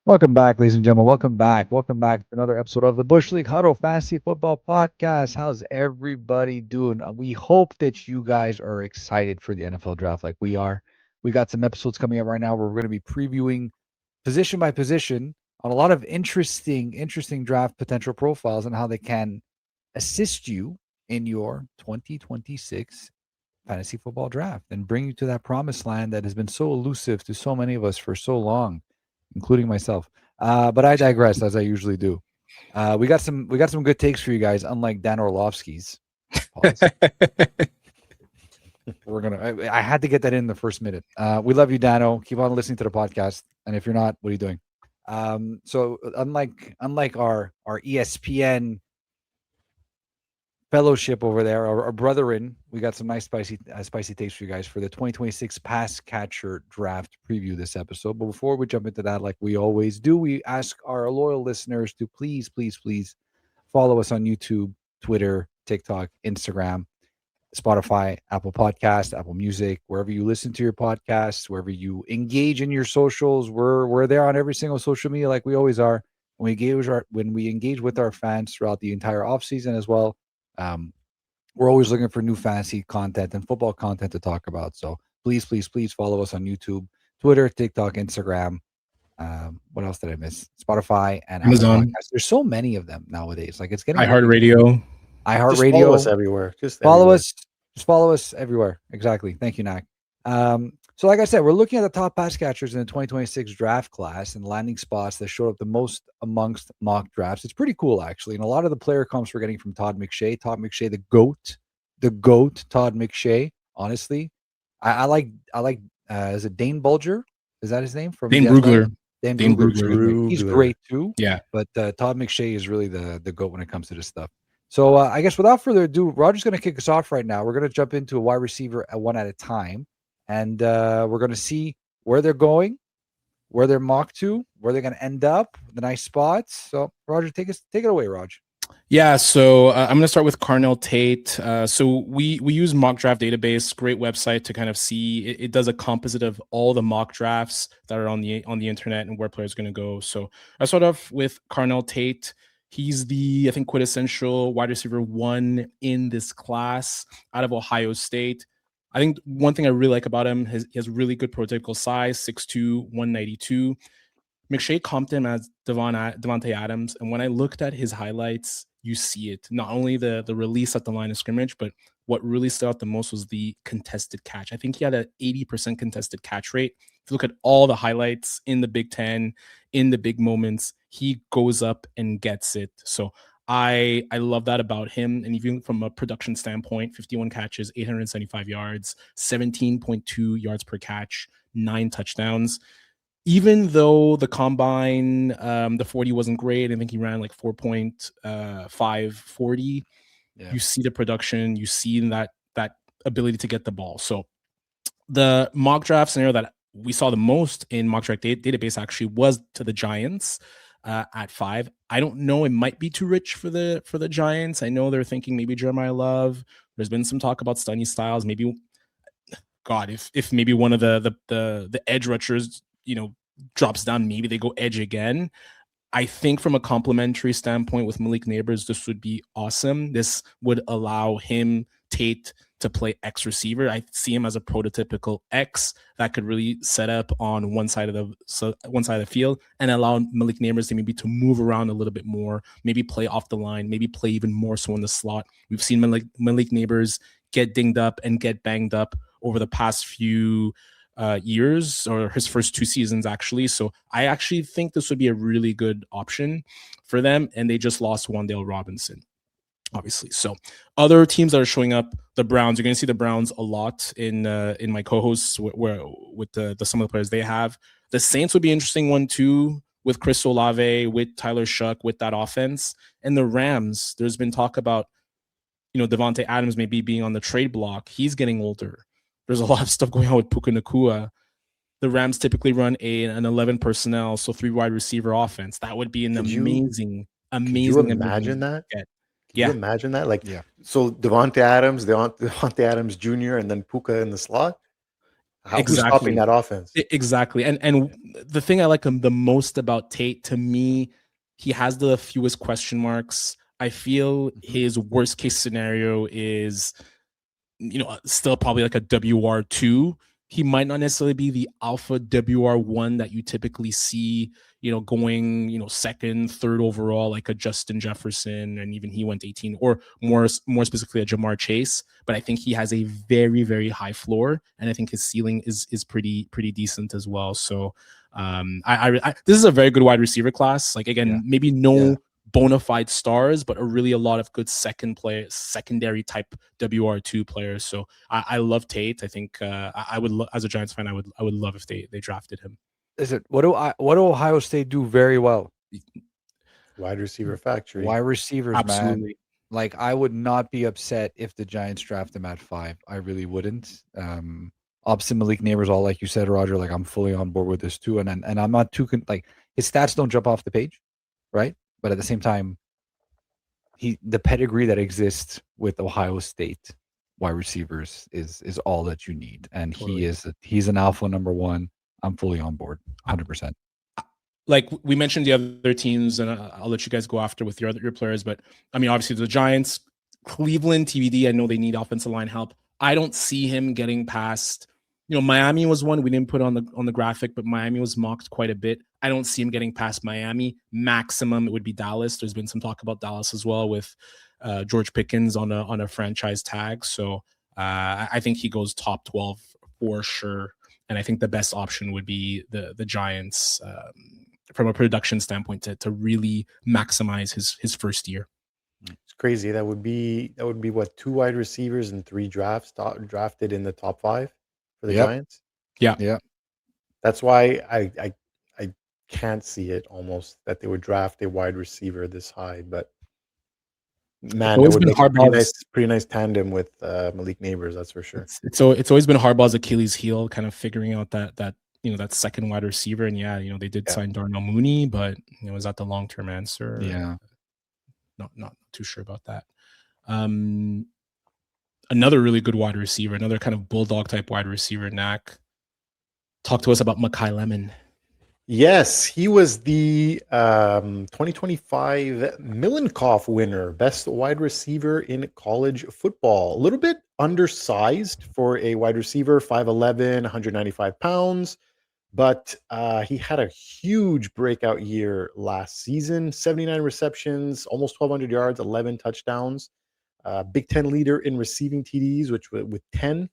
Welcome back, ladies and gentlemen. Welcome back. Welcome back to another episode of the Bush League Huddle Fantasy Football Podcast. How's everybody doing? We hope that you guys are excited for the NFL draft like we are. We got some episodes coming up right now where we're going to be previewing position by position on a lot of interesting draft potential profiles and how they can assist you in your 2026 fantasy football draft and bring you to that promised land that has been so elusive to so many of us for so long, including myself. But I digress, as I usually do. We got some good takes for you guys, unlike Dan Orlovsky's. Pause. We're gonna. I had to get that in the first minute. We love you, Dano. Keep on listening to the podcast, and if you're not, what are you doing? So unlike our ESPN fellowship over there, our brethren, we got some nice spicy takes for you guys for the 2026 pass catcher draft preview this episode. But before we jump into that, like we always do, we ask our loyal listeners to please follow us on YouTube, Twitter, TikTok, Instagram, Spotify, Apple Podcast, Apple Music, wherever you listen to your podcasts, wherever you engage in your socials. We're there on every single social media like we always are. When we engage with our fans throughout the entire offseason as well. We're always looking for new fantasy content and football content to talk about. So please follow us on YouTube, Twitter, TikTok, Instagram. What else did I miss? Spotify and Apple Amazon. Podcasts. There's so many of them nowadays. Like it's getting iHeartRadio. Just follow us everywhere. Follow us. Just follow us everywhere. Exactly. Thank you, Nak. So like I said, we're looking at the top pass catchers in the 2026 draft class and landing spots that showed up the most amongst mock drafts. It's pretty cool, actually. And a lot of the player comps we're getting from Todd McShay, the GOAT, Todd McShay. Honestly, I like. Is it Dane Bulger? Is that his name? From Dane Brugler. Dane Brugler. He's great too. Yeah. But Todd McShay is really the GOAT when it comes to this stuff. So I guess without further ado, Roger's going to kick us off right now. We're going to jump into a wide receiver one at a time. And we're going to see where they're going, where they're mocked to, where they're going to end up, the nice spots. So, Roger, take it away, Raj. Yeah, so I'm going to start with Carnell Tate. So we use Mock Draft Database, great website to kind of see. It does a composite of all the mock drafts that are on the internet and where players are going to go. So I start off with Carnell Tate. He's the, I think, quintessential wide receiver one in this class out of Ohio State. I think one thing I really like about him is he has really good prototypical size, 6'2", 192. McShay comped him as Devontae Adams, and when I looked at his highlights, you see it. Not only the release at the line of scrimmage, but what really stood out the most was the contested catch. I think he had an 80% contested catch rate. If you look at all the highlights in the Big Ten, in the big moments, he goes up and gets it. So I love that about him. And even from a production standpoint, 51 catches, 875 yards, 17.2 yards per catch, 9 touchdowns. Even though the combine, the 40 wasn't great, I think he ran like 4.5 40. Yeah. You see the production, you see that ability to get the ball. So the mock draft scenario that we saw the most in mock draft database actually was to the Giants. At 5. I don't know. It might be too rich for the Giants. I know they're thinking maybe Jeremiah Love. There's been some talk about Stunny Styles. Maybe, God, if maybe one of the edge rushers, drops down, maybe they go edge again. I think from a complementary standpoint with Malik Neighbors, this would be awesome. This would allow him, Tate, to play X receiver. I see him as a prototypical X that could really set up on one side of the field and allow Malik Neighbors to move around a little bit more, maybe play off the line, maybe play even more so in the slot. We've seen Malik Neighbors get dinged up and get banged up over the past few years, or his first 2 seasons actually. So I actually think this would be a really good option for them, and they just lost Wan'Dale Robinson, obviously. So other teams that are showing up, the Browns, you're going to see the Browns a lot in my co-hosts with the some of the players they have. The Saints would be an interesting one too, with Chris Olave, with Tyler Shuck, with that offense. And the Rams, there's been talk about, Devontae Adams maybe being on the trade block. He's getting older. There's a lot of stuff going on with Puka Nacua. The Rams typically run an 11 personnel, so 3 wide receiver offense. That would be an amazing. Could you imagine that? Can you imagine that? So Devontae Adams Jr., and then Puka in the slot. Who's stopping that offense? Exactly. And the thing I like him the most about Tate, to me, he has the fewest question marks. I feel his worst case scenario is, still probably like a WR2. He might not necessarily be the alpha WR1 that you typically see, going, second, third overall, like a Justin Jefferson, and even he went 18, or more specifically a Jamar Chase. But I think he has a very, very high floor, and I think his ceiling is pretty decent as well. So this is a very good wide receiver class. Like, again, maybe no bona fide stars, but a lot of good secondary type WR2 players. So I love Tate. I think I would as a Giants fan, I would love if they drafted him. Listen, what do Ohio State do very well? Wide receiver factory. Wide receivers, absolutely, man. Like, I would not be upset if the Giants draft him at 5. I really wouldn't. Opposite Malik Neighbors, all like you said, Roger. Like, I'm fully on board with this too, and I'm not too like, his stats don't jump off the page, right? But at the same time, the pedigree that exists with Ohio State wide receivers is all that you need, and totally. He's an alpha number 1. I'm fully on board, 100%. Like we mentioned the other teams, and I'll let you guys go after with your players. But I mean, obviously the Giants, Cleveland, TBD. I know they need offensive line help. I don't see him getting past. Miami was one we didn't put on the graphic, but Miami was mocked quite a bit. I don't see him getting past Miami. Maximum, it would be Dallas. There's been some talk about Dallas as well with George Pickens on a franchise tag. So I think he goes top 12 for sure. And I think the best option would be the Giants from a production standpoint to really maximize his first year. It's crazy. That would be what, 2 wide receivers and 3 drafts drafted in the top 5 for the Giants. Yeah. That's why I can't see it almost that they would draft a wide receiver this high. But man, it would make a pretty nice tandem with Malik Neighbors. That's for sure. It's always been Harbaugh's Achilles heel, kind of figuring out that that second wide receiver. And they did sign Darnell Mooney, but is that the long-term answer? Yeah. Not too sure about that. Another really good wide receiver, another kind of bulldog type wide receiver, Knack. Talk to us about Makai Lemon. Yes, he was the 2025 Milenkoff winner, best wide receiver in college football. A little bit undersized for a wide receiver, 5'11", 195 pounds. But he had a huge breakout year last season, 79 receptions, almost 1,200 yards, 11 touchdowns. Big Ten leader in receiving TDs, with 10.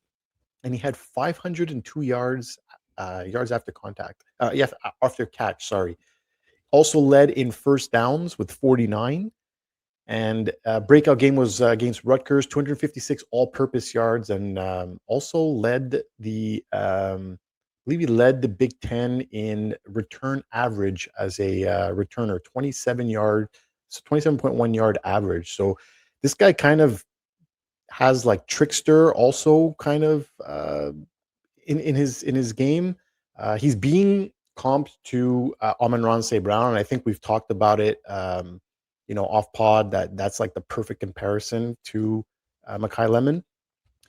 And he had 502 yards after contact. After catch, sorry. Also led in first downs with 49. And breakout game was against Rutgers, 256 all-purpose yards, and also led the I believe he led the Big Ten in return average as a returner, 27.1 yard average. So this guy kind of has like trickster also kind of in his game. He's being comped to Amon-Ra St. Brown, and I think we've talked about it, off pod, that's like the perfect comparison to Makai Lemon.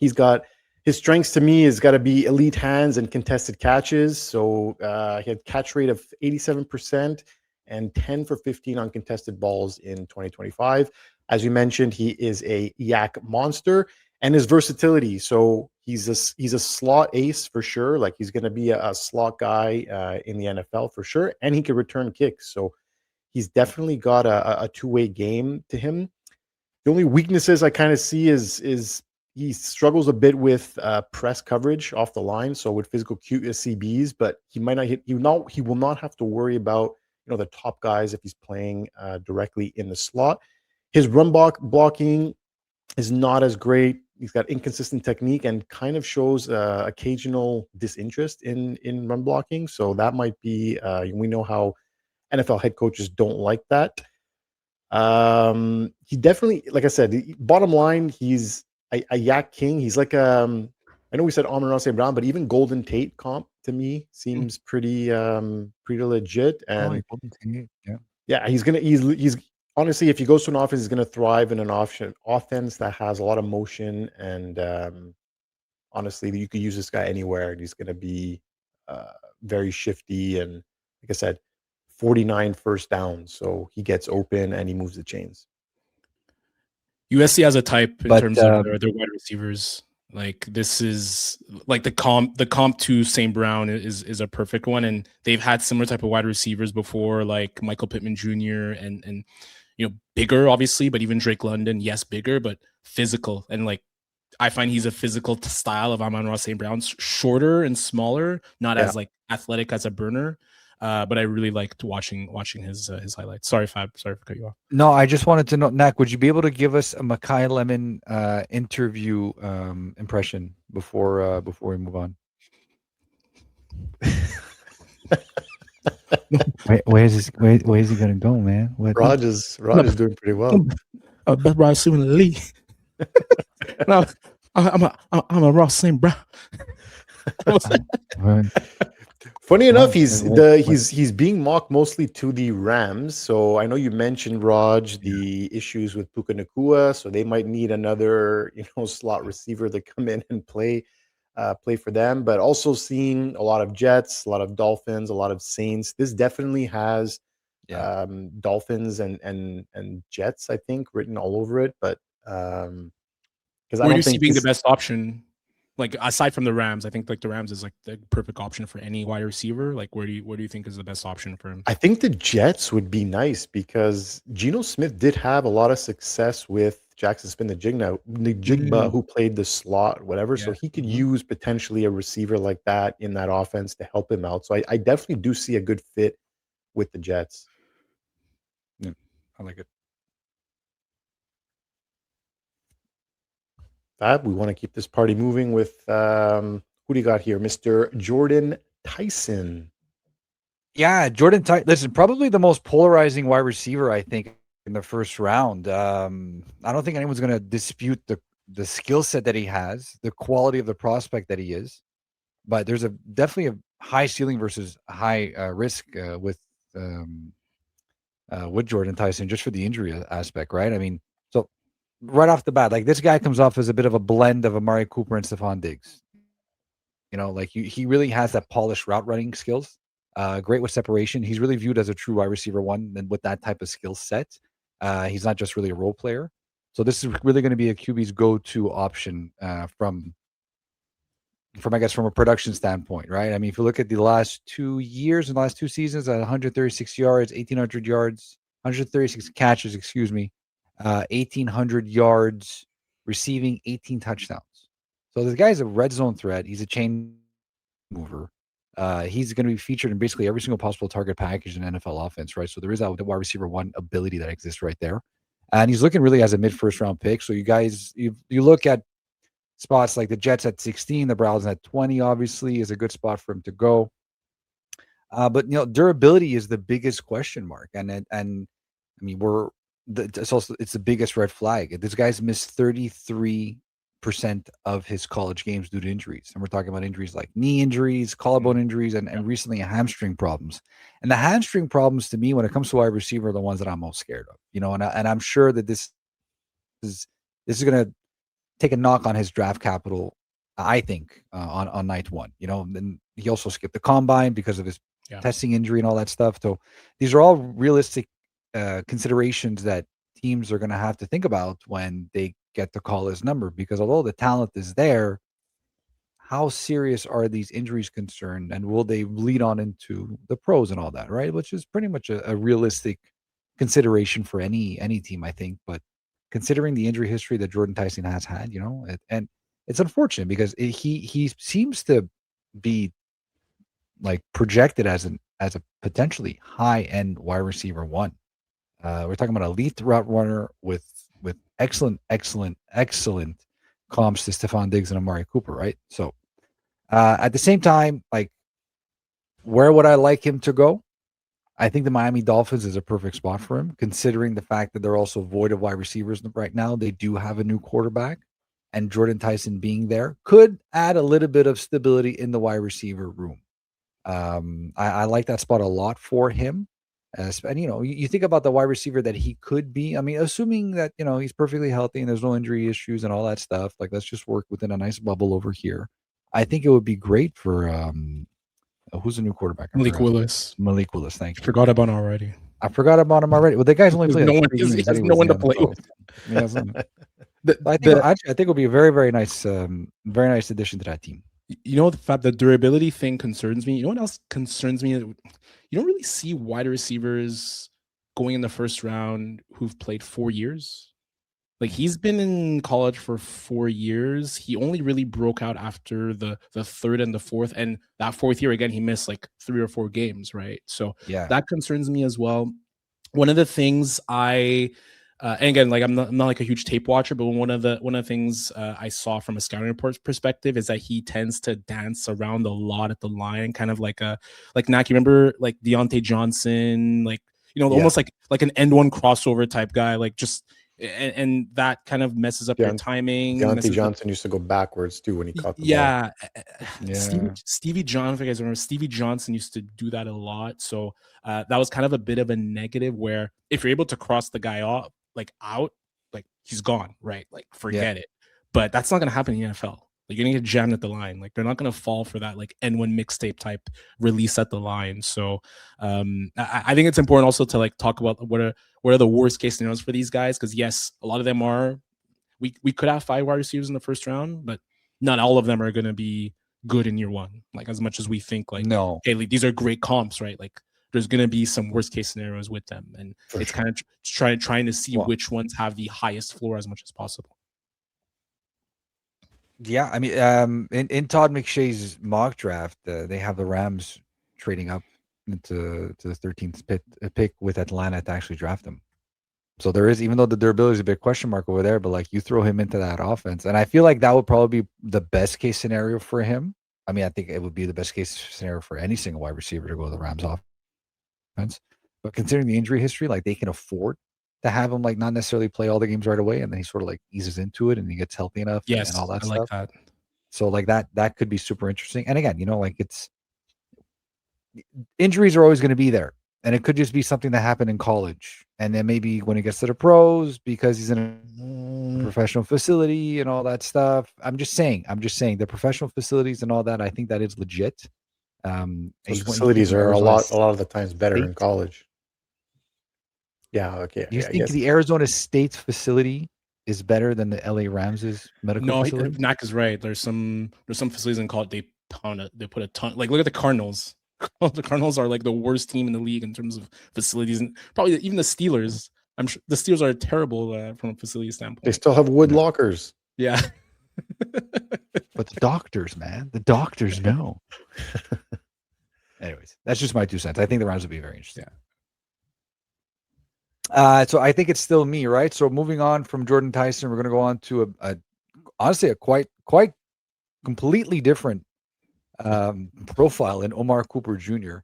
He's got his strengths to me has got to be elite hands and contested catches. So he had catch rate of 87% and 10 for 15 on contested balls in 2025. As you mentioned, he is a yak monster, and his versatility. So he's a slot ace for sure. Like, he's going to be a slot guy in the NFL for sure, and he can return kicks. So he's definitely got a two-way game to him. The only weaknesses I kind of see is he struggles a bit with press coverage off the line. So with physical CBs, but he might not hit. He will not have to worry about the top guys if he's playing directly in the slot. His run blocking is not as great. He's got inconsistent technique and kind of shows occasional disinterest in run blocking. So that might be we know how NFL head coaches don't like that. He definitely, like I said, bottom line, he's a yak king. He's like I know we said Amon-Ra St. Brown, but even Jordyn Tate comp to me seems pretty legit. And he's honestly, if he goes to an offense, he's going to thrive in an offense that has a lot of motion and honestly, you could use this guy anywhere, and he's going to be very shifty. And like I said, 49 first downs, so he gets open and he moves the chains. USC has a type in But, terms of their wide receivers. Like this is like the comp to St. Brown is a perfect one, and they've had similar type of wide receivers before, like Michael Pittman Jr. and bigger obviously, but even Drake London, yes, bigger but physical, and like I find he's a physical style of Amon-Ra St. Brown, shorter and smaller, not as like athletic as a burner. But I really liked watching his highlights. Sorry, Fab. Sorry for cutting you off. No, I just wanted to know, Nak, would you be able to give us a Makai Lemon interview impression before we move on? Where is he gonna go, man? Raj is doing pretty well. Best wide receiver in the league. No, I'm a Ross St. Brown. Funny enough, he's being mocked mostly to the Rams. So I know you mentioned, Raj, the issues with Puka Nacua, so they might need another slot receiver to come in and play for them. But also seeing a lot of Jets, a lot of Dolphins, a lot of Saints. This definitely has Dolphins and Jets, I think, written all over it. But because where do you see being the best option? Like aside from the Rams, I think like the Rams is like the perfect option for any wide receiver. Like where do you think is the best option for him? I think the Jets would be nice because Geno Smith did have a lot of success with Jackson Smith-Njigba, who played the slot, whatever. Yeah. So he could use potentially a receiver like that in that offense to help him out. So I definitely do see a good fit with the Jets. Yeah, I like it. We want to keep this party moving with who do you got here? Mr. Jordyn Tyson. Yeah, Jordyn Tyson. Listen, probably the most polarizing wide receiver, I think, in the first round. I don't think anyone's going to dispute the skill set that he has, the quality of the prospect that he is. But there's definitely a high ceiling versus high risk with Jordyn Tyson, just for the injury aspect, right? I mean, so right off the bat, like this guy comes off as a bit of a blend of Omar Cooper and Stephon Diggs. Like he really has that polished route running skills. Great with separation. He's really viewed as a true wide receiver one, and with that type of skill set, he's not just really a role player. So this is really going to be a QB's go-to option from a production standpoint, right? I mean, if you look at the last 2 years and the last 2 seasons, 136 yards, 1,800 yards, 136 catches, 1,800 yards, receiving 18 touchdowns. So this guy's a red zone threat. He's a chain mover. He's going to be featured in basically every single possible target package in NFL offense, right? So there is that wide receiver one ability that exists right there. And he's looking really as a mid-first round pick. So you guys, you look at spots like the Jets at 16, the Browns at 20, obviously, is a good spot for him to go. But durability is the biggest question mark. And I mean, it's the biggest red flag. This guy's missed 33% of his college games due to injuries. And we're talking about injuries like knee injuries, collarbone injuries, and recently hamstring problems. And the hamstring problems, to me, when it comes to wide receiver, are the ones that I'm most scared of. And I'm sure that this is going to take a knock on his draft capital, I think, on night one. And he also skipped the combine because of his testing injury and all that stuff. So these are all realistic considerations that teams are going to have to think about when they get to call his number, because although the talent is there, how serious are these injuries concerned, and will they lead on into the pros and all that, right? Which is pretty much a realistic consideration for any team, I think. But considering the injury history that Jordyn Tyson has had, and it's unfortunate because he seems to be like projected as a potentially high end wide receiver one. We're talking about elite route runner with excellent comps to Stephon Diggs and Amari Cooper, right? So at the same time, like, where would I like him to go? I think the Miami Dolphins is a perfect spot for him, considering the fact that they're also void of wide receivers right now. They do have a new quarterback, and Jordyn Tyson being there could add a little bit of stability in the wide receiver room. I like that spot a lot for him. And you think about the wide receiver that he could be. I mean, assuming that he's perfectly healthy and there's no injury issues and all that stuff. Like, let's just work within a nice bubble over here. I think it would be great for who's the new quarterback? Malik Willis. Malik Willis. Thank you. Forgot about him already. I forgot about him already. Well, the guy's only played No like one, 3 he games has no one to play with. I think it would be a very, very nice addition to that team. The fact the durability thing concerns me. You know what else concerns me? You don't really see wide receivers going in the first round who've played 4 years. Like, he's been in college for 4 years. He only really broke out after the third and the fourth, and that fourth year again he missed like 3 or 4 games, right? So yeah, that concerns me as well. One of the things and again, like I'm not like a huge tape watcher, but one of the things I saw from a scouting report perspective is that he tends to dance around a lot at the line, kind of like Nak. You remember like Deontay Johnson, like almost like an end one crossover type guy, like just. And that kind of messes up your timing. Deontay Johnson used to go backwards too when he caught the ball. Yeah. Stevie Johnson, if you guys remember, Stevie Johnson used to do that a lot. So that was kind of a bit of a negative where if you're able to cross the guy out, like he's gone, right? Like forget it. But that's not going to happen in the NFL. Like, you're going to get jammed at the line. Like, they're not going to fall for that like N1 mixtape type release at the line. So I think it's important also to like talk about what are the worst case scenarios for these guys, because yes, a lot of them are. We could have 5 wide receivers in the first round, but not all of them are going to be good in year one. Like, as much as we think like, no, hey, these are great comps, right? Like, there's going to be some worst case scenarios with them, and it's kind of trying to see which ones have the highest floor as much as possible. Yeah, I mean, in Todd McShay's mock draft, they have the Rams trading up into the 13th pick with Atlanta to actually draft him. So there is, even though the durability is a big question mark over there, but like you throw him into that offense, and I feel like that would probably be the best case scenario for him. I mean, I think it would be the best case scenario for any single wide receiver to go to the Rams offense. But considering the injury history, like they can afford to have him like not necessarily play all the games right away, and then he sort of like eases into it and he gets healthy enough and all that stuff. Like that. So like that could be super interesting. And again, like it's injuries are always going to be there, and it could just be something that happened in college, and then maybe when he gets to the pros because he's in a professional facility and all that stuff. I'm just saying the professional facilities and all that. I think that is legit. Those facilities are a lot of the times better in college. Yeah, okay. Do you think the Arizona State facility is better than the LA Rams' medical facility? No, Nak is right. There's some facilities in college they put a ton. Like, look at the Cardinals. The Cardinals are like the worst team in the league in terms of facilities, and probably even the Steelers. I'm sure the Steelers are terrible from a facility standpoint. They still have wood lockers. Yeah. But the doctors, man, know. Anyways, that's just my 2 cents. I think the Rams would be very interesting. So I think it's still me, right? So moving on from Jordyn Tyson, we're going to go on to honestly a quite completely different profile in Omar Cooper Jr.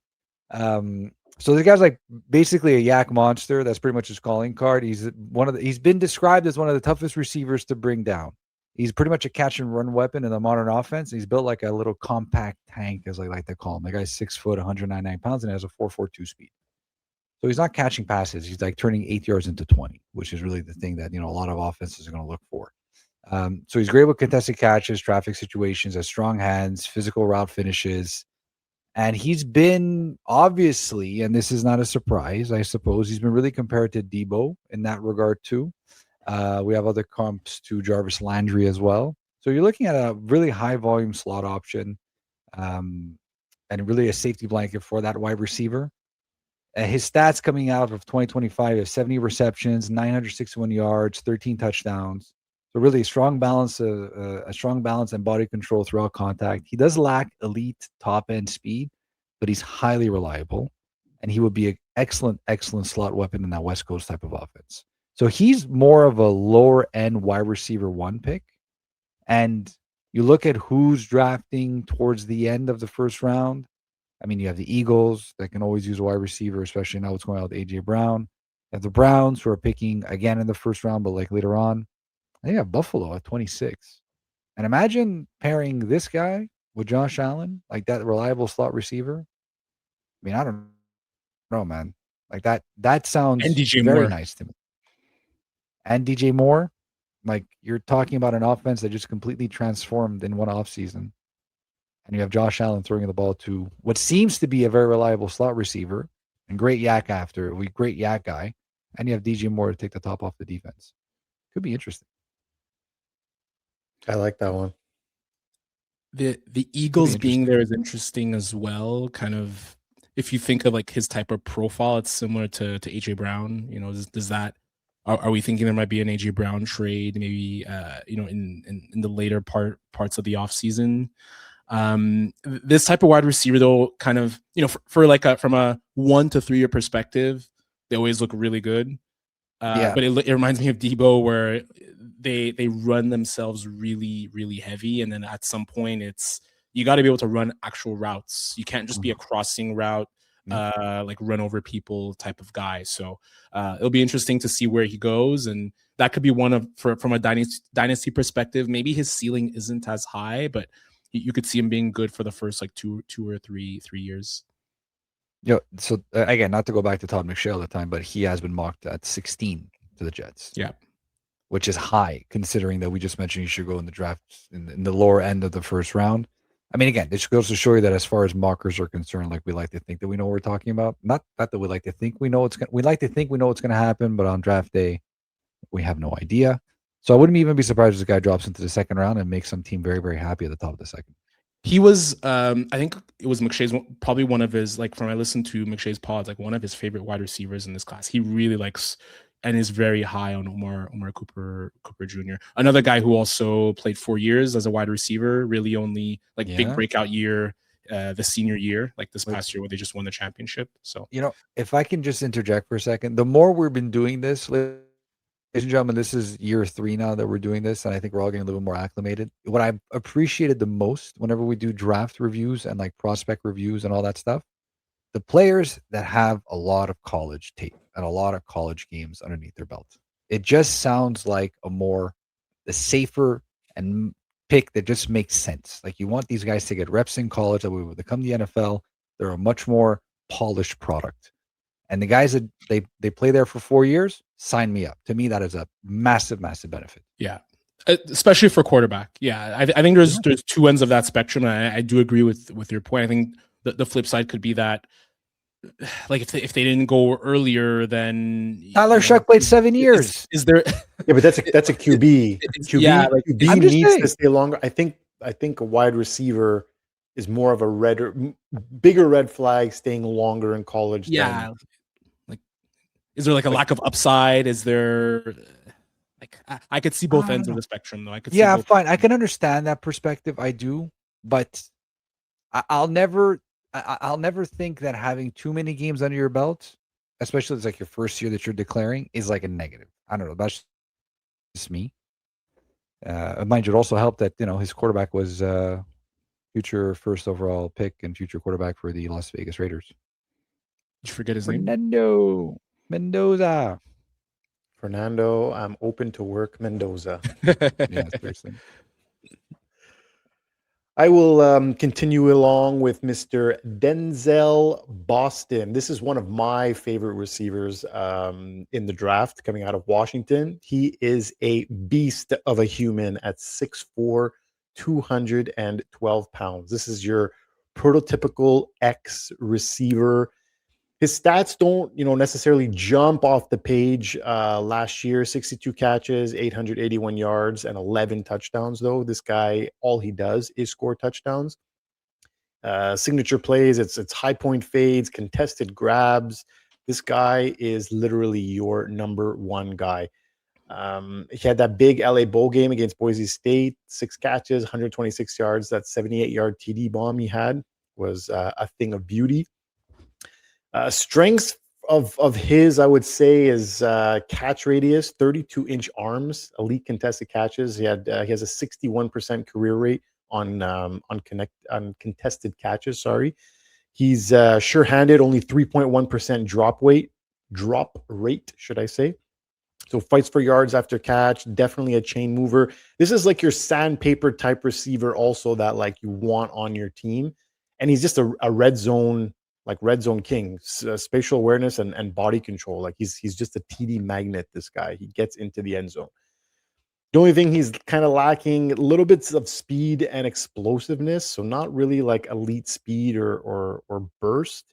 So the guy's like basically a yak monster. That's pretty much his calling card. He's been described as one of the toughest receivers to bring down. He's pretty much a catch and run weapon in the modern offense. He's built like a little compact tank, as I like to call him. The guy's 6 foot, 199 pounds, and has a 4.42 speed. So he's not catching passes. He's like turning 8 yards into 20, which is really the thing that, a lot of offenses are going to look for. So he's great with contested catches, traffic situations, has strong hands, physical route finishes. And he's been obviously, and this is not a surprise, I suppose, he's been really compared to Debo in that regard too. We have other comps to Jarvis Landry as well. So you're looking at a really high volume slot option and really a safety blanket for that wide receiver. His stats coming out of 2025 is 70 receptions, 961 yards, 13 touchdowns. So really a strong balance and body control throughout contact. He does lack elite top end speed, but he's highly reliable, and he would be an excellent slot weapon in that West Coast type of offense. So he's more of a lower end wide receiver 1 pick. And you look at who's drafting towards the end of the first round. I mean, you have the Eagles that can always use a wide receiver, especially now what's going on with A.J. Brown. You have the Browns who are picking again in the first round, but like later on. They have Buffalo at 26. And imagine pairing this guy with Josh Allen, like that reliable slot receiver. I mean, I don't know, man. Like that sounds And DJ very Moore. nice to me. And DJ Moore, like you're talking about an offense that just completely transformed in one offseason. And you have Josh Allen throwing the ball to what seems to be a very reliable slot receiver and great yak great yak guy. And you have DJ Moore to take the top off the defense. Could be interesting. I like that one. The Eagles being there is interesting as well. Kind of, if you think of like his type of profile, it's similar to AJ Brown. You know, does that are we thinking there might be an AJ Brown trade, maybe in the later parts of the offseason? This type of wide receiver, though, kind of, for like from a 1 to 3 year perspective, they always look really good. But it reminds me of Debo, where they run themselves really, really heavy, and then at some point you got to be able to run actual routes. You can't just be a crossing route, like run over people type of guy. So it'll be interesting to see where he goes, and that could be from a dynasty perspective. Maybe his ceiling isn't as high, but you could see him being good for the first like two or three years. Yeah. So again, not to go back to Todd McShay all the time, but he has been mocked at 16 to the Jets. Yeah, which is high considering that we just mentioned you should go in the draft in the lower end of the first round. I mean, again, this goes to show you that as far as mockers are concerned, like we like to think that we know what we're talking about. Not that we like to think we know we like to think we know what's going to happen, but on draft day, we have no idea. So I wouldn't even be surprised if this guy drops into the second round and makes some team very, very happy at the top of the second. He was, I think it was McShay's, probably one of his, like, from I listened to McShay's pods, like one of his favorite wide receivers in this class. He really likes and is very high on Omar Cooper Jr. Another guy who also played 4 years as a wide receiver, really only like big breakout year, the senior year, like this past year where they just won the championship. So, if I can just interject for a second, the more we've been doing this, ladies and gentlemen, this is year 3 now that we're doing this, and I think we're all getting a little more acclimated. What I've appreciated the most whenever we do draft reviews and like prospect reviews and all that stuff, the players that have a lot of college tape and a lot of college games underneath their belt. It just sounds like the safer and pick that just makes sense. Like you want these guys to get reps in college, that when they come to the NFL, they're a much more polished product. And the guys that they play there for 4 years, sign me up. To me, that is a massive, massive benefit. Yeah. Especially for quarterback. Yeah. I think there's 2 ends of that spectrum. And I do agree with your point. I think the flip side could be that, like, if they didn't go earlier, then Tyler Shuck played 7 years. Is there? Yeah, but that's a QB. QB needs to stay longer. I think a wide receiver is more of a bigger red flag staying longer in college. Yeah. Like, is there like a lack of upside? Is there like I could see both ends of the spectrum though. Fine. I can understand that perspective. I do, but I'll never think that having too many games under your belt, especially if it's like your first year that you're declaring, is like a negative. I don't know. That's just me. Mind you, it also helped that his quarterback was future first overall pick and future quarterback for the Las Vegas Raiders. Did you forget his name? Fernando Mendoza. Fernando, I'm open to work Mendoza. Yeah, seriously. I will continue along with Mr. Denzel Boston. This is one of my favorite receivers in the draft coming out of Washington. He is a beast of a human at 6'4", 212 pounds. This is your prototypical X receiver. His stats don't, necessarily jump off the page. Last year, 62 catches, 881 yards, and 11 touchdowns, though. This guy, all he does is score touchdowns. Signature plays, it's high point fades, contested grabs. This guy is literally your number one guy. He had that big LA Bowl game against Boise State, 6 catches, 126 yards. That 78-yard TD bomb he had was a thing of beauty. Strengths of his, I would say, is catch radius, 32-inch arms, elite contested catches. He has a 61% career rate on contested catches. Sorry, he's sure-handed, only 3.1% drop rate, should I say? So fights for yards after catch, definitely a chain mover. This is like your sandpaper type receiver, also that like you want on your team, and he's just a red zone like red zone king, spatial awareness and body control. Like he's just a TD magnet. This guy, he gets into the end zone. The only thing he's kind of lacking, little bits of speed and explosiveness. So not really like elite speed or burst,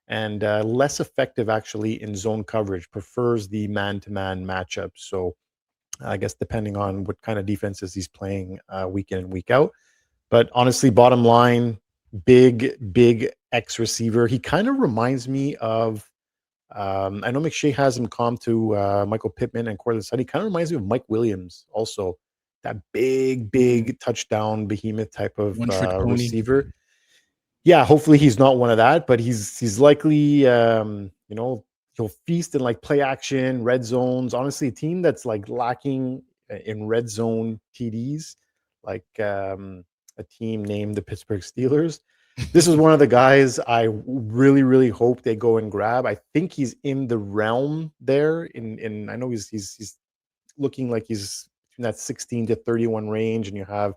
and less effective actually in zone coverage. Prefers the man-to-man matchup. So I guess depending on what kind of defenses he's playing week in and week out. But honestly, bottom line, big X receiver. He kind of reminds me of, I know McShay has him comped to Michael Pittman and Cortland Sutton. He kind of reminds me of Mike Williams also. That big touchdown behemoth type of receiver. Yeah, hopefully he's not one of that, but he's likely, he'll feast in like play action, red zones. Honestly, a team that's like lacking in red zone TDs, like a team named the Pittsburgh Steelers. This is one of the guys I really hope they go and grab. I think he's in the realm there. In I know he's looking like he's in that 16 to 31 range, and you have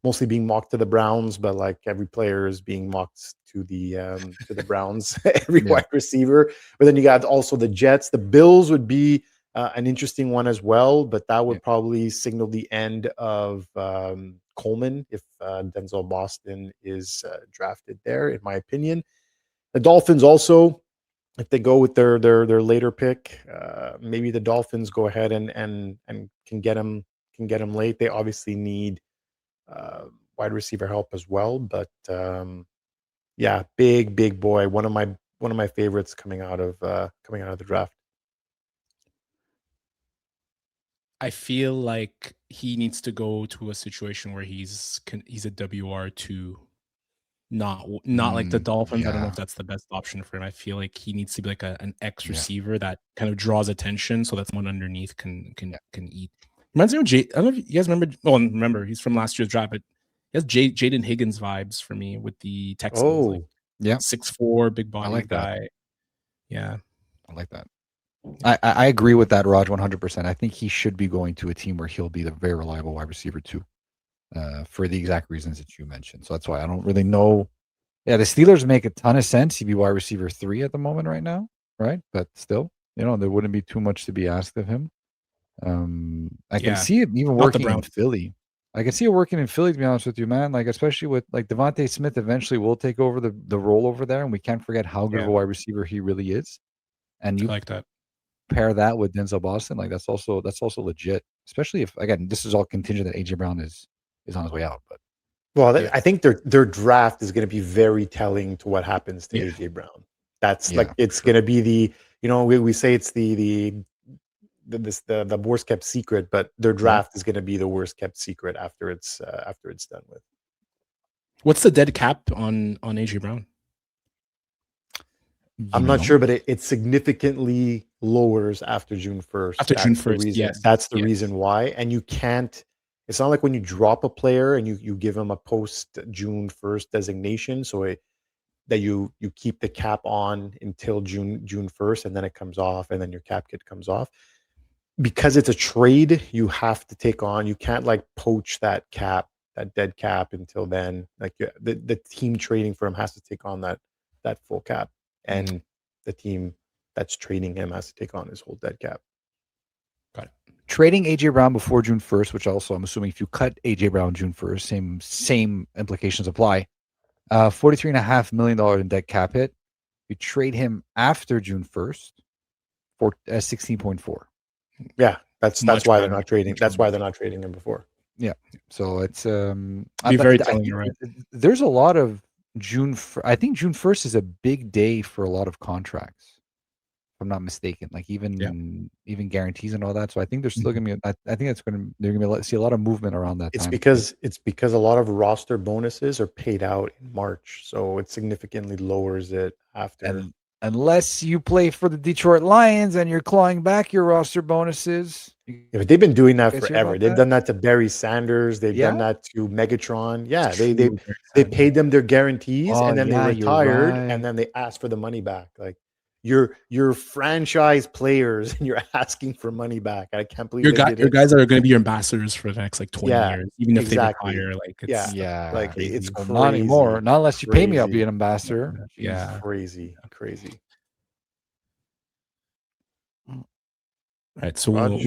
mostly being mocked to the Browns, but like every player is being mocked to the Browns, every wide receiver. But then you got also the Jets. The Bills would be an interesting one as well, but that would probably signal the end of Coleman if Denzel Boston is drafted there, in my opinion. The Dolphins also, if they go with their later pick, maybe the Dolphins go ahead and can get him late. They obviously need wide receiver help as well, but big boy, one of my favorites coming out of the draft. I feel like he needs to go to a situation where he's a WR2, not like the Dolphins. I don't know if that's the best option for him. I feel like he needs to be like an X receiver that kind of draws attention, so that someone underneath can eat. Reminds me of I don't know if you guys remember. Oh, remember he's from last year's draft, but he has Jaden Higgins vibes for me with the Texans. Oh, like 6'4", big body guy. That. Yeah, I like that. I agree with that, Raj, 100%. I think he should be going to a team where he'll be the very reliable wide receiver too, for the exact reasons that you mentioned. So that's why I don't really know. Yeah, the Steelers make a ton of sense. He'd be wide receiver 3 at the moment right now, right? But still, there wouldn't be too much to be asked of him. I can see it even working in Philly. I can see it working in Philly, to be honest with you, man. Like, especially with like Devontae Smith eventually will take over the role over there, and we can't forget how good of a wide receiver he really is. And you like that. Pair that with Denzel Boston, like that's also legit. Especially if, again, this is all contingent that AJ Brown is on his way out. But I think their draft is going to be very telling to what happens to AJ Brown. That's like it's going to be the we say it's the worst kept secret, but their draft is going to be the worst kept secret after it's done with. What's the dead cap on AJ Brown? I'm not sure, but it significantly lowers after June 1st. After June 1st, that's the reason why. And you can't. It's not like when you drop a player and you give him a post June 1st designation, so that you keep the cap on until June 1st, and then it comes off, and then your cap hit comes off. Because it's a trade, you have to take on. You can't like poach that dead cap until then. Like the team trading for him has to take on that full cap, and the team that's trading him has to take on his whole dead cap. Got it. Trading AJ Brown before June 1st, which also I'm assuming if you cut AJ Brown June 1st, same implications apply. $43.5 million in dead cap hit. You trade him after June 1st for 16.4. Yeah, that's why they're not trading. That's why they're not trading him before. Yeah, so it's be very telling, you're right. There's a lot of June. I think June 1st is a big day for a lot of contracts. If I'm not mistaken, like even guarantees and all that. So I think there's still gonna be. I think they're gonna see a lot of movement around that. It's because a lot of roster bonuses are paid out in March, so it significantly lowers it after. And unless you play for the Detroit Lions and you're clawing back your roster bonuses. But they've been doing that forever. They've done that to Barry Sanders. They've done that to Megatron. Yeah, they paid them their guarantees, and then they retired, and then they asked for the money back. Like your franchise players and you're asking for money back. I can't believe Your they did your it. guys are going to be your ambassadors for the next like 20 Yeah, years, even if exactly. they retire. Like Yeah. it's Yeah, Like, crazy. it's well, crazy. not anymore. Not unless you pay me, I'll be Crazy. an ambassador. Yeah. Crazy. Right. So Raj,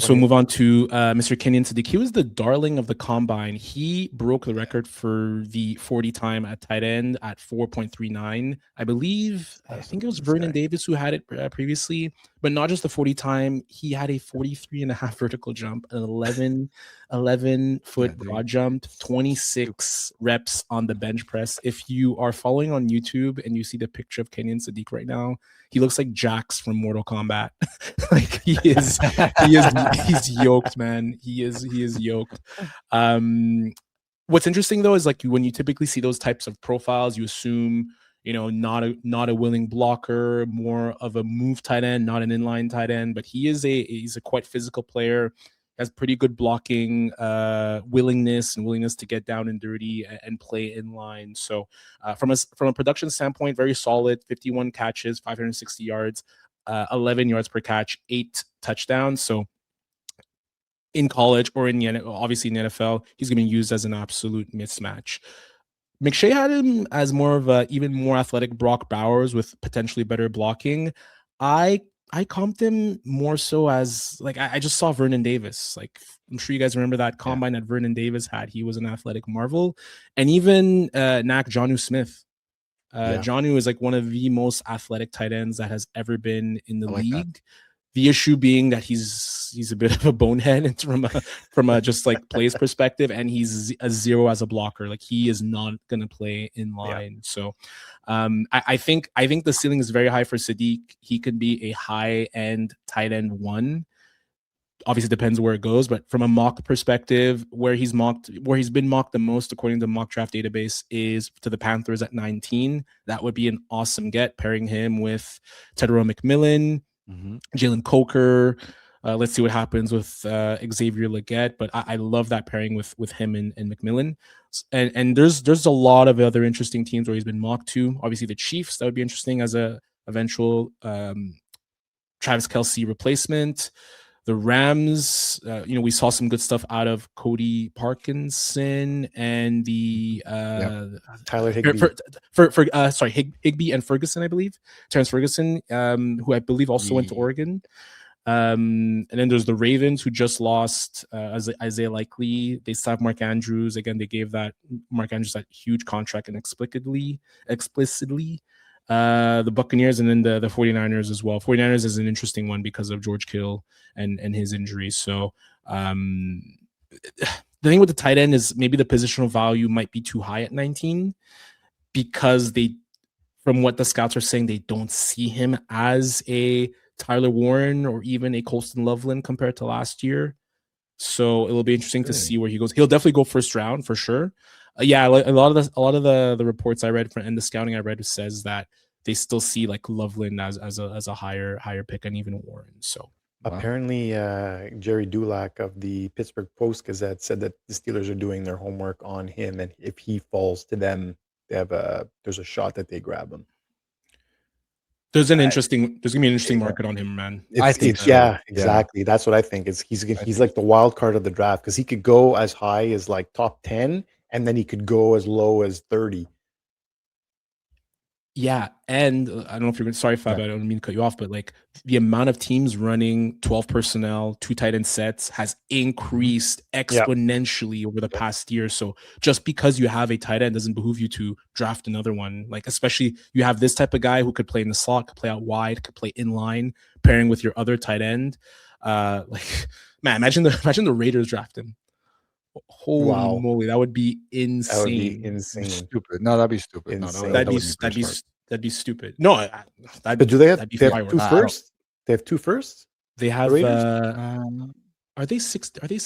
so move on to Mr. Kenyon Sadiq. He was the darling of the combine. He broke the record for the 40 time at tight end at 4.39. I believe, I think it was Vernon Davis who had it previously, but not just the 40 time. He had a 43.5 vertical jump, an 11 foot broad jump, 26 reps on the bench press. If you are following on YouTube and you see the picture of Kenyon Sadiq right now, he looks like Jax from Mortal Kombat. Like he's yoked, man. He is yoked. What's interesting though is like when you typically see those types of profiles, you assume, you know, not a willing blocker, more of a move tight end, not an inline tight end, but he's a quite physical player. Has pretty good blocking willingness to get down and dirty and play in line. So from a production standpoint, very solid. 51 catches, 560 yards, 11 yards per catch, 8 touchdowns. So in college or obviously in the NFL, he's going to be used as an absolute mismatch. McShay had him as more of a even more athletic Brock Bowers with potentially better blocking. I comped him more so as like I just saw Vernon Davis. Like I'm sure you guys remember that combine that Vernon Davis had. He was an athletic marvel, and even Jonnu Smith. Jonnu is like one of the most athletic tight ends that has ever been in the league. The issue being that he's a bit of a bonehead from a just like plays perspective, and he's a 0 as a blocker. Like he is not going to play in line. So I think the ceiling is very high for Sadiq. He could be a high end tight end 1. Obviously depends where it goes, but from a mock perspective, where he's been mocked the most according to the mock draft database is to the Panthers at 19. That would be an awesome get, pairing him with Tedero McMillan, Jalen Coker. Let's see what happens with Xavier Legette, but I love that pairing with him and McMillan. And there's a lot of other interesting teams where he's been mocked to. Obviously the Chiefs, that would be interesting as a eventual Travis Kelce replacement. The Rams, we saw some good stuff out of Cody Parkinson and the Tyler Higbee. Higbee and Ferguson, I believe. Terrence Ferguson, who I believe also went to Oregon. And then there's the Ravens, who just lost Isaiah Likely. They still have Mark Andrews. Again, they gave Mark Andrews that huge contract explicitly. The Buccaneers and then the 49ers as well. 49ers is an interesting one because of George Kittle and his injuries. So the thing with the tight end is maybe the positional value might be too high at 19 because from what the scouts are saying, they don't see him as a Tyler Warren or even a Colston Loveland compared to last year. So it'll be interesting to see where he goes. He'll definitely go first round for sure. A lot of the reports I read and the scouting I read says that they still see like Loveland as a higher pick and even Warren. So apparently, Jerry Dulac of the Pittsburgh Post-Gazette said that the Steelers are doing their homework on him, and if he falls to them, there's a shot that they grab him. There's gonna be an interesting market on him, man. I think exactly. That's what I think. He's like the wild card of the draft because he could go as high as like top 10, and then he could go as low as 30. Yeah, and I don't know if you're sorry, Fab, I don't mean to cut you off, but like the amount of teams running 12 personnel, 2 tight end sets has increased exponentially over the past year. So just because you have a tight end doesn't behoove you to draft another one. Like especially you have this type of guy who could play in the slot, could play out wide, could play in line, pairing with your other tight end. Imagine the Raiders draft him. Holy moly, that would be insane. That would be insane. Stupid. No, that'd be stupid. Insane. No, that'd be stupid. No, but do they have 2 firsts? They have 2 firsts? They have are they 16? Are they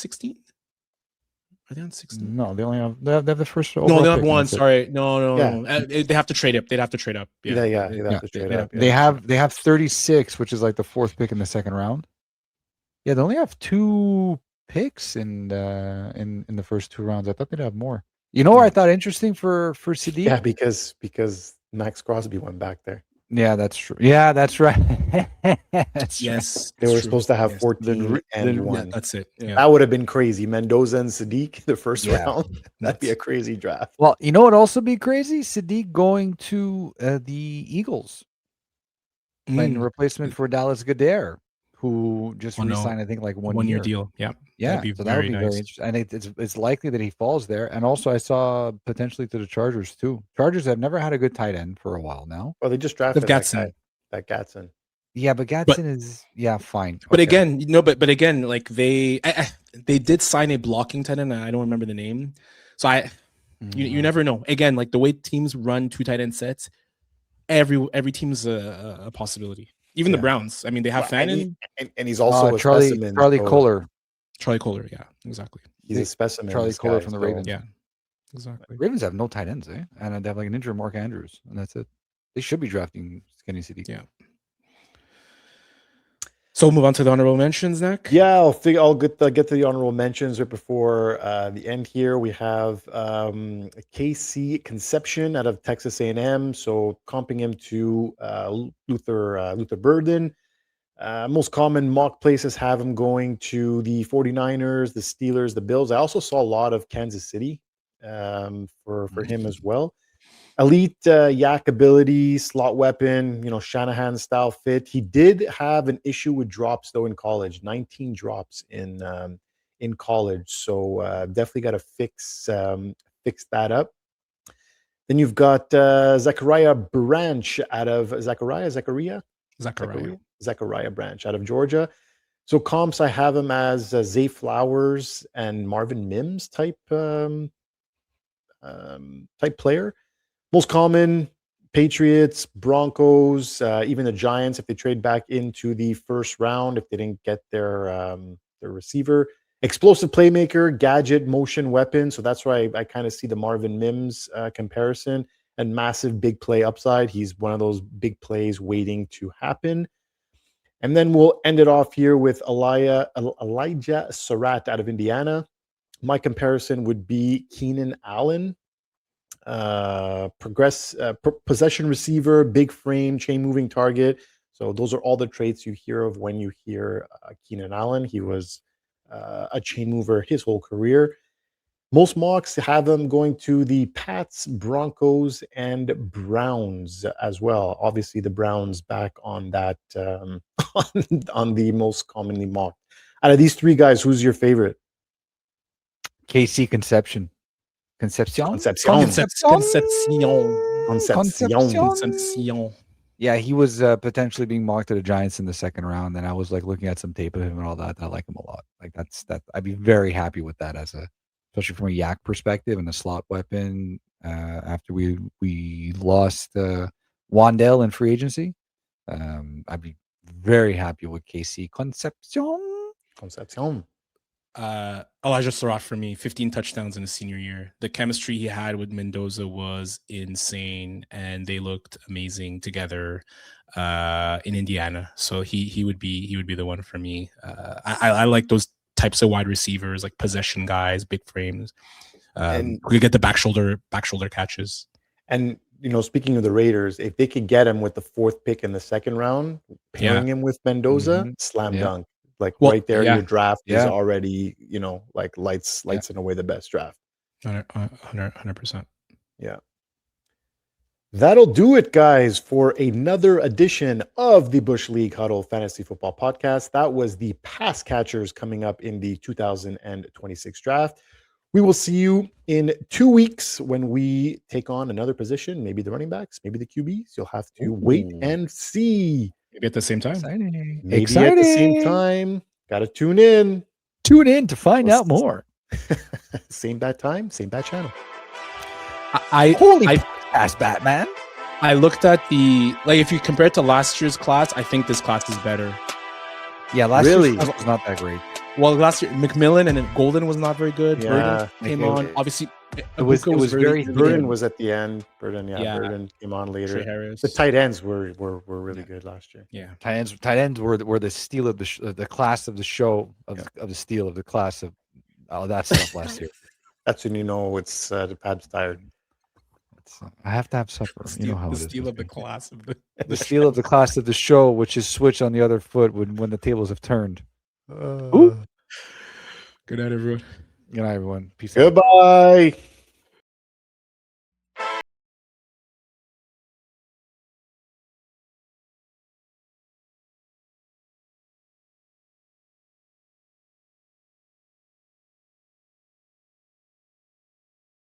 on 16? No, they only have the first. No, they have 1. Sorry. No. They have to trade up. They'd have to trade up. They have to trade up. They have 36, which is like the 4th pick in the 2nd round. Yeah, they only have 2 picks in the first 2 rounds. I thought they'd have more. You know what I thought interesting for Sadiq? Yeah, because Max Crosby went back there. Yeah, that's true. Yeah, that's right. That's Yes, They it's were true. supposed to have Yes. 14 and Yeah, one. that's it. Yeah. That would have been crazy. Mendoza and Sadiq, the first Yeah. round. That'd be a crazy draft. Well, you know what also be crazy? Sadiq going to the Eagles in replacement for Dallas Goedert, who just Oh, no. re-signed, I think, like 1 1 year year. deal. Yeah. Yeah, That'd be so that would very be very nice. interesting. And it's likely that he falls there. And also, I saw potentially to the Chargers too. Chargers have never had a good tight end for a while now. Oh, they just They've drafted that Gatson. guy, that Gatson. Yeah, but Gatson is fine. But Okay. again, but again, like they did sign a blocking tight end. And I don't remember the name, so you never know. Again, like the way teams run 2 tight end sets, every team's a possibility. Even the Browns. I mean, they have Fannin, and he's also a specimen. Charlie Kohler. Charlie Kohler. Yeah, exactly. He's a specimen. Charlie Kohler from the Ravens. Yeah, exactly. Ravens have no tight ends, eh? And they have like an injured Mark Andrews, and that's it. They should be drafting Kenyon Sadiq. Yeah. So we'll move on to the honorable mentions, Nick. Yeah, I'll get to the honorable mentions right before the end here. We have KC Conception out of Texas A&M, so comping him to Luther Burden. Most common mock places have him going to the 49ers, the Steelers, the Bills. I also saw a lot of Kansas City for him as well. Elite yak ability, slot weapon, Shanahan style fit. He did have an issue with drops though in college, 19 drops in college. So definitely got to fix that up. Then you've got Zachariah Branch out of Zachariah Branch out of Georgia. So comps, I have him as Zay Flowers and Marvin Mims type player. Most common, Patriots, Broncos, even the Giants, if they trade back into the first round, if they didn't get their receiver. Explosive playmaker, gadget, motion weapon. So that's why I kind of see the Marvin Mims comparison, and massive big play upside. He's one of those big plays waiting to happen. And then we'll end it off here with Elijah Surratt out of Indiana. My comparison would be Keenan Allen. Possession receiver, big frame, chain moving target. So those are all the traits you hear of when you hear Keenan Allen. He was a chain mover his whole career. Most mocks have him going to the Pats, Broncos, and Browns as well. Obviously, the Browns back on that on the most commonly mocked. Out of these 3 guys, who's your favorite? KC Conception. Concepcion. Yeah, he was potentially being mocked to the Giants in the second round, and I was like looking at some tape of him and all that. I like him a lot. Like that. I'd be very happy with that especially from a yak perspective and a slot weapon. After we lost Wandale in free agency, I'd be very happy with KC Concepcion. Elijah Surratt for me, 15 touchdowns in his senior year. The chemistry he had with Mendoza was insane, and they looked amazing together in Indiana. So he would be the one for me. I like those types of wide receivers, like possession guys, big frames, who could get the back shoulder catches. And speaking of the Raiders, if they could get him with the 4th pick in the second round, pairing him with Mendoza, slam dunk. Like right there, your draft is already, like lights in a way the best draft. 100%. Yeah. That'll do it, guys, for another edition of the Bush League Huddle Fantasy Football Podcast. That was the pass catchers coming up in the 2026 draft. We will see you in 2 weeks when we take on another position, maybe the running backs, maybe the QBs. You'll have to wait and see. Maybe at the same time. Maybe at the same time. Got to tune in. Tune in to find out more. Same bad time, same bad channel. Holy ass Batman. I looked at if you compare it to last year's class, I think this class is better. Yeah, last year's class was not that great. Well, last year McMillan and then Golden was not very good. Yeah, Burden came on. Obviously, it was very Burden was at the end. Burden came on later. The tight ends were really good last year. Yeah, tight ends were the steal of the class of the show of the steal of the class of all that stuff last year. That's when it's the Pad's tired. I have to have supper. You know how the it is. steal with of the me. class of The steal of the class of the show, which is switched on the other foot when the tables have turned. Good night, everyone. Good night, everyone. Peace out. Goodbye.